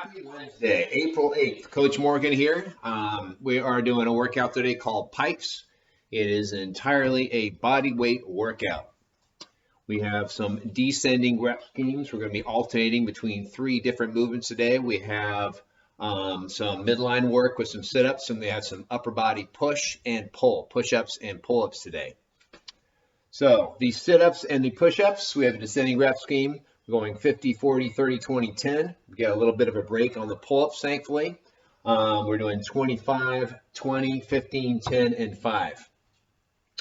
Happy Wednesday, April 8th. Coach Morgan here. We are doing a workout today called Pipes. It is entirely a body weight workout. We have some descending rep schemes. We're going to be alternating between 3 different movements today. We have some midline work with some sit-ups, and we have some upper body push and pull, push-ups and pull-ups today. So these sit-ups and the push-ups, we have a descending rep scheme. We're going 50, 40, 30, 20, 10. We got a little bit of a break on the pull-ups, thankfully. We're doing 25, 20, 15, 10, and 5.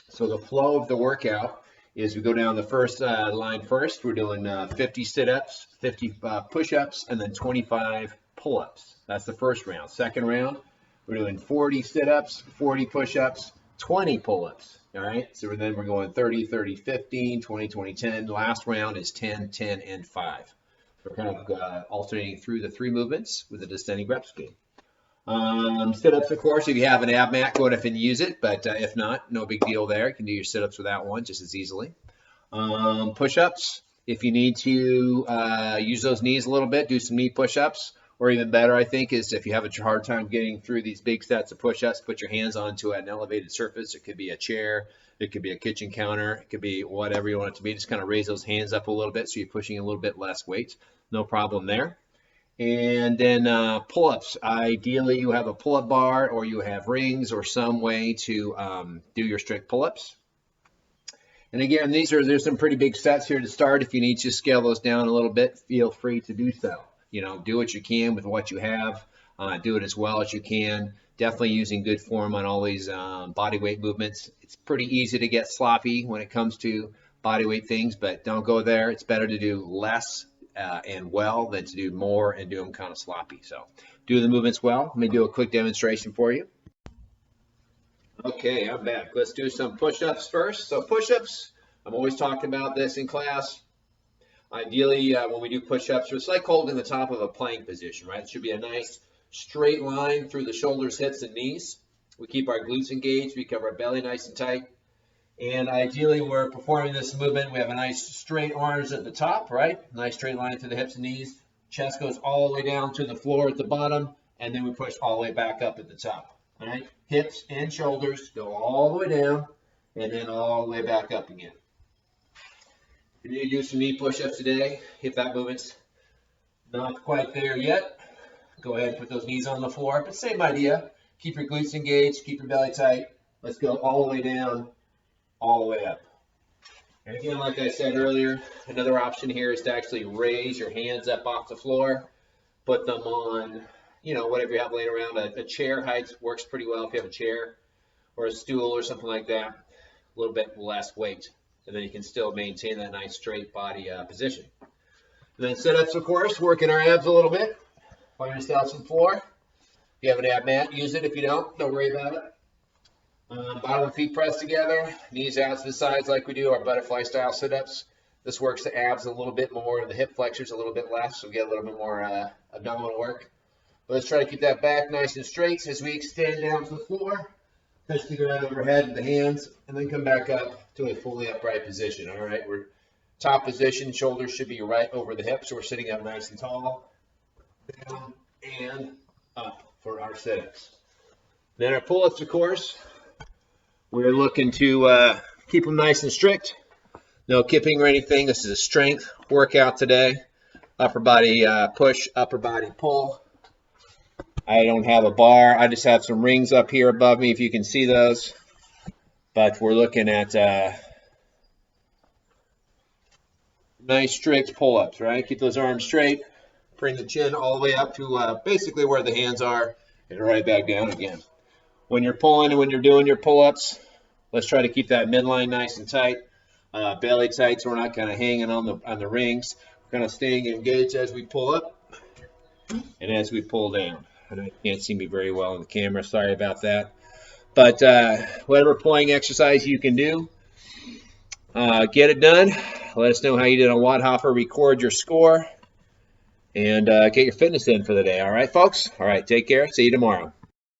So the flow of the workout is we go down the first line first. We're doing 50 sit-ups, 50 push-ups, and then 25 pull-ups. That's the first round. Second round, we're doing 40 sit-ups, 40 push-ups, 20 pull-ups. All right, so then we're going 30, 30, 15, 20, 20, 10. Last round is 10, 10, and 5. We're kind of alternating through the 3 movements with a descending rep scheme. Sit-ups, of course, if you have an ab mat, go ahead and use it, but if not, no big deal there. You can do your sit-ups without one just as easily. Push-ups, if you need to use those knees a little bit, do some knee push-ups. Or even better, I think, is if you have a hard time getting through these big sets of push-ups, put your hands onto an elevated surface. It could be a chair. It could be a kitchen counter. It could be whatever you want it to be. Just kind of raise those hands up a little bit so you're pushing a little bit less weight. No problem there. And then pull-ups. Ideally, you have a pull-up bar or you have rings or some way to do your strict pull-ups. And again, there's some pretty big sets here to start. If you need to scale those down a little bit, feel free to do so. You know, do what you can with what you have. Do it as well as you can. Definitely using good form on all these body weight movements. It's pretty easy to get sloppy when it comes to body weight things, but don't go there. It's better to do less and well than to do more and do them kind of sloppy. So do the movements well. Let me do a quick demonstration for you. Okay, I'm back. Let's do some push-ups first. So push-ups, I'm always talking about this in class. Ideally, when we do push-ups, it's like holding the top of a plank position, right? It should be a nice straight line through the shoulders, hips, and knees. We keep our glutes engaged. We keep our belly nice and tight. And ideally, we're performing this movement. We have a nice straight arms at the top, right? Nice straight line through the hips and knees. Chest goes all the way down to the floor at the bottom, and then we push all the way back up at the top, all right? Hips and shoulders go all the way down, and then all the way back up again. If you need to do some knee push-ups today, if that movement's not quite there yet, go ahead and put those knees on the floor. But same idea. Keep your glutes engaged, keep your belly tight. Let's go all the way down, all the way up. And again, like I said earlier, another option here is to actually raise your hands up off the floor. Put them on, you know, whatever you have laying around. A chair height works pretty well if you have a chair or a stool or something like that. A little bit less weight. And then you can still maintain that nice straight body position. And then sit-ups, of course, working our abs a little bit. Find yourself some floor. If you have an ab mat, use it. If you don't worry about it. Bottom of feet pressed together, knees out to the sides like we do our butterfly style sit-ups. This works the abs a little bit more, and the hip flexors a little bit less, so we get a little bit more abdominal work. But let's try to keep that back nice and straight as we extend down to the floor. Touch the ground overhead with the hands, and then come back up to a fully upright position. All right, we're top position, shoulders should be right over the hips, so we're sitting up nice and tall. Down and up for our sit-ups. Then our pull-ups, of course, we're looking to keep them nice and strict. No kipping or anything. This is a strength workout today. Upper body push, upper body pull. I don't have a bar. I just have some rings up here above me if you can see those. But we're looking at nice strict pull-ups, right? Keep those arms straight. Bring the chin all the way up to basically where the hands are and right back down again. When you're pulling and when you're doing your pull-ups, let's try to keep that midline nice and tight, belly tight so we're not kind of hanging on the rings. We're kind of staying engaged as we pull up and as we pull down. And I can't see me very well on the camera. Sorry about that. But whatever pulling exercise you can do, get it done. Let us know how you did on Wadhopper. Record your score and get your fitness in for the day. All right, folks? All right, take care. See you tomorrow.